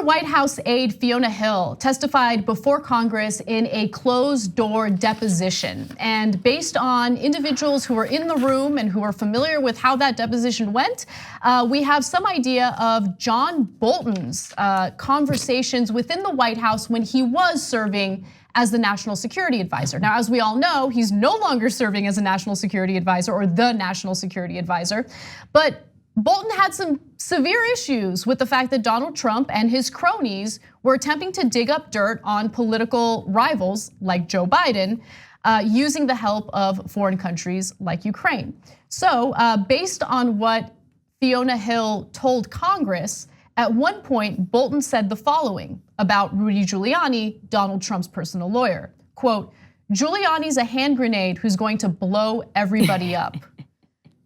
White House aide Fiona Hill testified before Congress in a closed-door deposition. And based on individuals who were in the room and who are familiar with how that deposition went, we have some idea of John Bolton's conversations within the White House when he was serving as the National Security Advisor. Now, as we all know, he's no longer serving as a National Security Advisor or the National Security Advisor, but Bolton had some severe issues with the fact that Donald Trump and his cronies were attempting to dig up dirt on political rivals like Joe Biden, using the help of foreign countries like Ukraine. So based on what Fiona Hill told Congress, at one point, Bolton said the following about Rudy Giuliani, Donald Trump's personal lawyer. Quote, "Giuliani's a hand grenade who's going to blow everybody up."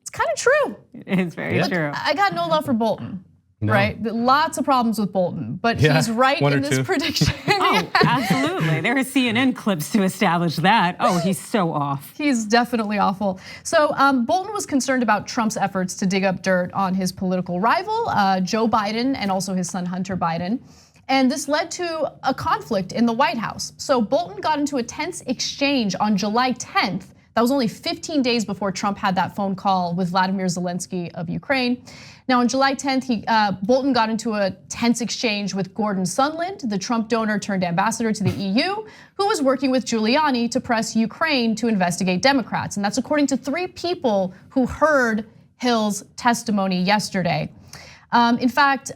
It's kind of true. It's very true. I got no love for Bolton, right? Lots of problems with Bolton, but he's right in this prediction. Oh, absolutely. There are CNN clips to establish that. Oh, he's so off. He's definitely awful. So Bolton was concerned about Trump's efforts to dig up dirt on his political rival, Joe Biden, and also his son, Hunter Biden. And this led to a conflict in the White House. So Bolton got into a tense exchange on July 10th. That was only 15 days before Trump had that phone call with Vladimir Zelensky of Ukraine. Now on July 10th, Bolton got into a tense exchange with Gordon Sondland, the Trump donor turned ambassador to the EU, who was working with Giuliani to press Ukraine to investigate Democrats. And that's according to 3 people who heard Hill's testimony yesterday. In fact,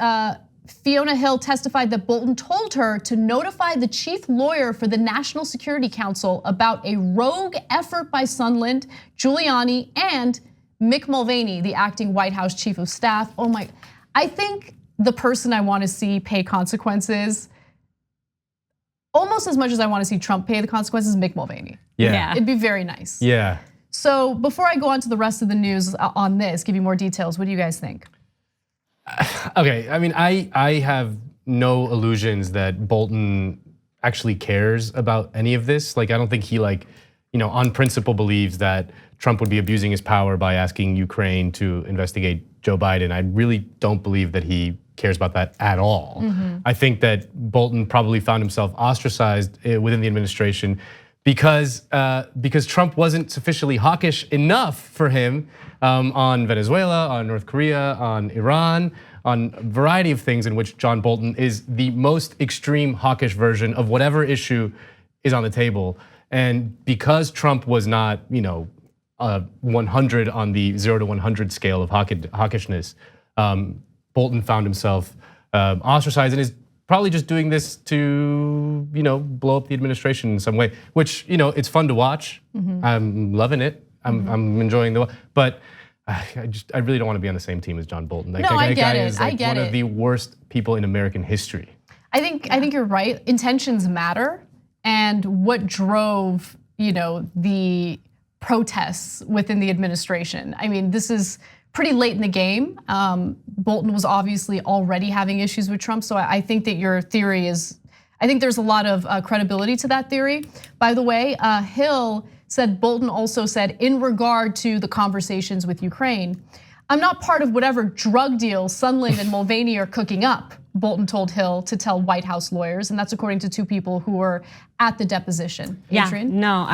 Fiona Hill testified that Bolton told her to notify the chief lawyer for the National Security Council about a rogue effort by Sondland, Giuliani, and Mick Mulvaney, the acting White House chief of staff. Oh my, I think the person I want to see pay consequences, almost as much as I want to see Trump pay the consequences, Mick Mulvaney. Yeah. It'd be very nice. Yeah. So before I go on to the rest of the news on this, give you more details, what do you guys think? Okay, I mean, I have no illusions that Bolton actually cares about any of this. Like, I don't think he on principle believes that Trump would be abusing his power by asking Ukraine to investigate Joe Biden. I really don't believe that he cares about that at all. I think that Bolton probably found himself ostracized within the administration because Trump wasn't sufficiently hawkish enough for him on Venezuela, on North Korea, on Iran, on a variety of things in which John Bolton is the most extreme hawkish version of whatever issue is on the table. And because Trump was not, 100 on the 0 to 100 scale of hawkishness, Bolton found himself ostracized and is probably just doing this to, blow up the administration in some way, which, it's fun to watch. I'm loving it. I'm enjoying but I really don't want to be on the same team as John Bolton. No, I get it. I get it. One of the worst people in American history. I think you're right. Intentions matter, and what drove the protests within the administration. I mean, this is pretty late in the game. Bolton was obviously already having issues with Trump, so I think that your theory is. I think there's a lot of credibility to that theory. By the way, Hill said Bolton also said in regard to the conversations with Ukraine, "I'm not part of whatever drug deal Sondland and Mulvaney are cooking up," Bolton told Hill to tell White House lawyers, and that's according to 2 people who were at the deposition. Adrienne? Yeah, no,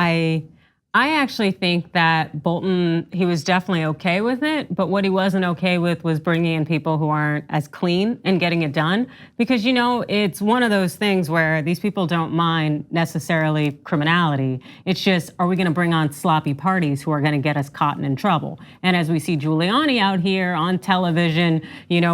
I actually think that Bolton, he was definitely okay with it, but what he wasn't okay with was bringing in people who aren't as clean and getting it done. Because it's one of those things where these people don't mind necessarily criminality. It's just, are we gonna bring on sloppy parties who are gonna get us caught in trouble? And as we see Giuliani out here on television,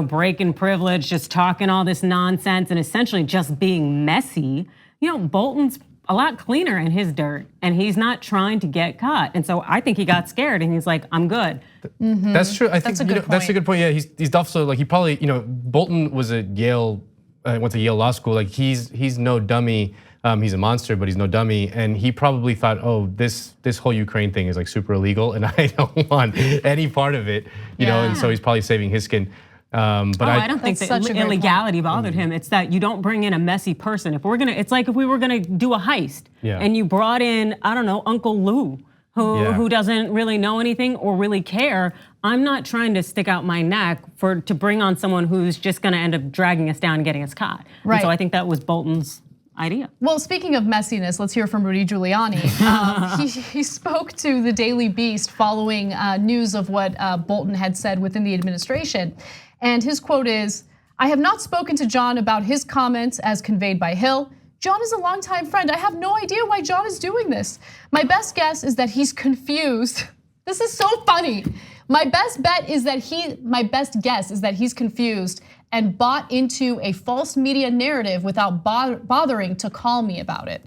breaking privilege, just talking all this nonsense and essentially just being messy, Bolton's a lot cleaner in his dirt, and he's not trying to get caught. And so I think he got scared, and he's like, "I'm good." That's true. I think that's a good point. Yeah, he's also he probably Bolton was at Yale, went to Yale Law School. Like he's no dummy. He's a monster, but he's no dummy. And he probably thought, oh, this whole Ukraine thing is like super illegal, and I don't want any part of it. And so he's probably saving his skin. But I don't think that illegality bothered him. It's that you don't bring in a messy person. It's like if we were gonna do a heist and you brought in, I don't know, Uncle Lou, who doesn't really know anything or really care. I'm not trying to stick out my neck to bring on someone who's just going to end up dragging us down and getting us caught. Right. And so I think that was Bolton's idea. Well, speaking of messiness, let's hear from Rudy Giuliani. He spoke to the Daily Beast following news of what Bolton had said within the administration. And his quote is, "I have not spoken to John about his comments as conveyed by Hill. John is a longtime friend. I have no idea why John is doing this. My best guess is that he's confused." This is so funny. My best guess is that he's confused and bought into a false media narrative without bothering to call me about it.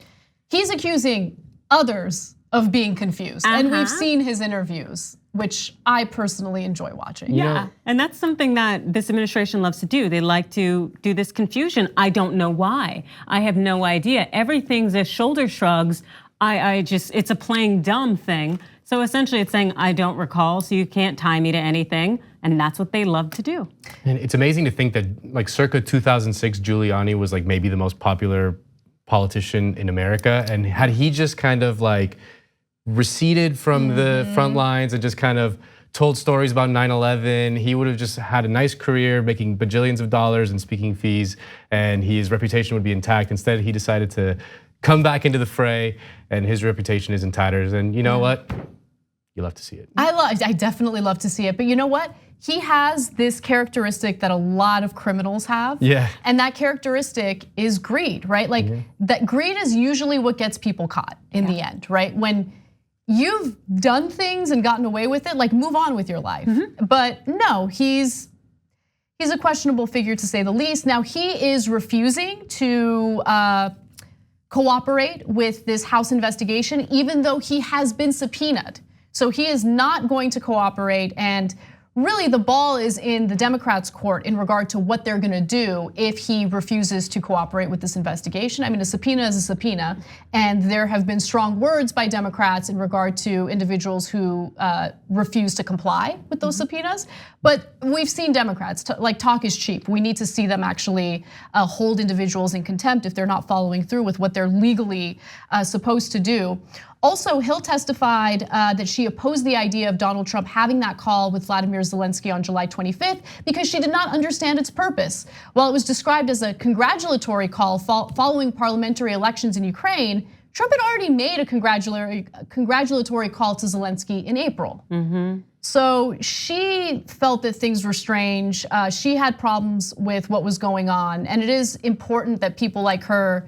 He's accusing others of being confused. And we've seen his interviews, which I personally enjoy watching. Yeah, and that's something that this administration loves to do. They like to do this confusion. I don't know why. I have no idea. Everything's a shoulder shrugs. It's a playing dumb thing. So essentially it's saying, I don't recall, so you can't tie me to anything. And that's what they love to do. And it's amazing to think that like circa 2006, Giuliani was like maybe the most popular politician in America. And had he just kind of like receded from the front lines and just kind of told stories about 9/11, he would have just had a nice career making bajillions of dollars and speaking fees, and his reputation would be intact. Instead, he decided to come back into the fray, and his reputation is in tatters. And you know what? You love to see it. I definitely love to see it, but you know what? He has this characteristic that a lot of criminals have. Yeah. And that characteristic is greed, right? Like that greed is usually what gets people caught in the end, right? When you've done things and gotten away with it, like move on with your life. But no, he's a questionable figure to say the least. Now he is refusing to cooperate with this House investigation, even though he has been subpoenaed. So he is not going to cooperate, and really the ball is in the Democrats' court in regard to what they're gonna do if he refuses to cooperate with this investigation. I mean, a subpoena is a subpoena, and there have been strong words by Democrats in regard to individuals who refuse to comply with those subpoenas. But we've seen Democrats, like talk is cheap. We need to see them actually hold individuals in contempt if they're not following through with what they're legally supposed to do. Also, Hill testified that she opposed the idea of Donald Trump having that call with Vladimir Zelensky on July 25th because she did not understand its purpose. While it was described as a congratulatory call following parliamentary elections in Ukraine, Trump had already made a congratulatory call to Zelensky in April. So she felt that things were strange. She had problems with what was going on, and it is important that people like her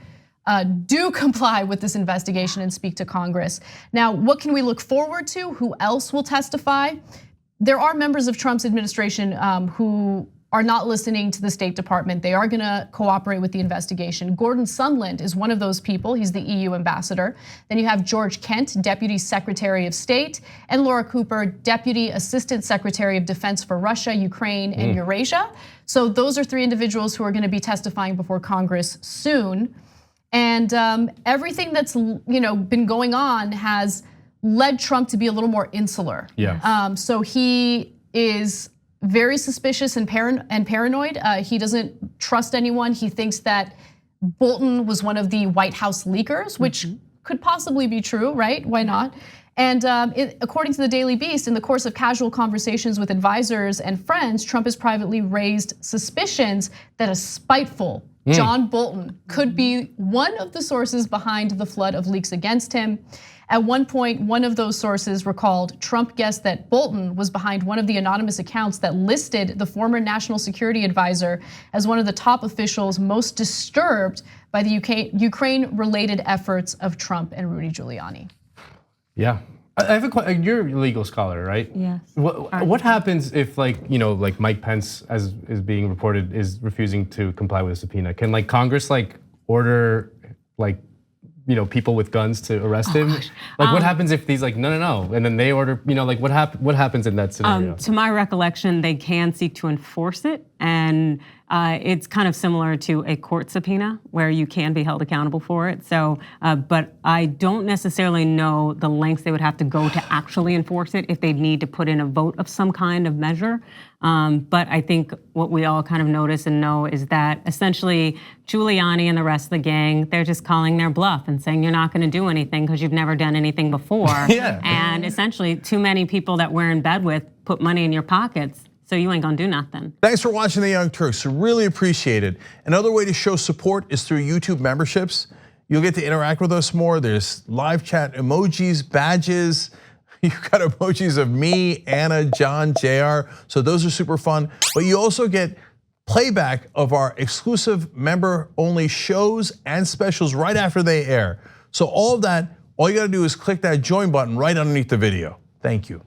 do comply with this investigation and speak to Congress. Now, what can we look forward to? Who else will testify? There are members of Trump's administration who are not listening to the State Department. They are gonna cooperate with the investigation. Gordon Sondland is one of those people. He's the EU ambassador. Then you have George Kent, Deputy Secretary of State, and Laura Cooper, Deputy Assistant Secretary of Defense for Russia, Ukraine, and Eurasia. So those are three individuals who are gonna be testifying before Congress soon. And everything that's been going on has led Trump to be a little more insular. Yeah. So he is very suspicious and paranoid. He doesn't trust anyone. He thinks that Bolton was one of the White House leakers, which could possibly be true, right? Why not? And according to the Daily Beast, in the course of casual conversations with advisors and friends, Trump has privately raised suspicions that a spiteful John Bolton could be one of the sources behind the flood of leaks against him. At one point, one of those sources recalled Trump guessed that Bolton was behind one of the anonymous accounts that listed the former national security advisor as one of the top officials most disturbed by the Ukraine-related efforts of Trump and Rudy Giuliani. Yeah. I have a question. You're a legal scholar, right? Yes. What happens if like Mike Pence, as is being reported, is refusing to comply with a subpoena? Can like Congress like order like people with guns to arrest him? Like what happens if he's like no, and then they order what happens in that scenario? To my recollection, they can seek to enforce it, and it's kind of similar to a court subpoena where you can be held accountable for it. So, but I don't necessarily know the lengths they would have to go to actually enforce it if they'd need to put in a vote of some kind of measure. But I think what we all kind of notice and know is that essentially Giuliani and the rest of the gang, they're just calling their bluff and saying you're not going to do anything because you've never done anything before. And essentially too many people that we're in bed with put money in your pockets. So you ain't gonna do nothing. Thanks for watching the Young Turks. Really appreciate it. Another way to show support is through YouTube memberships. You'll get to interact with us more. There's live chat emojis, badges. You've got emojis of me, Anna, John, JR. So those are super fun. But you also get playback of our exclusive member-only shows and specials right after they air. So all of that, all you gotta do is click that join button right underneath the video. Thank you.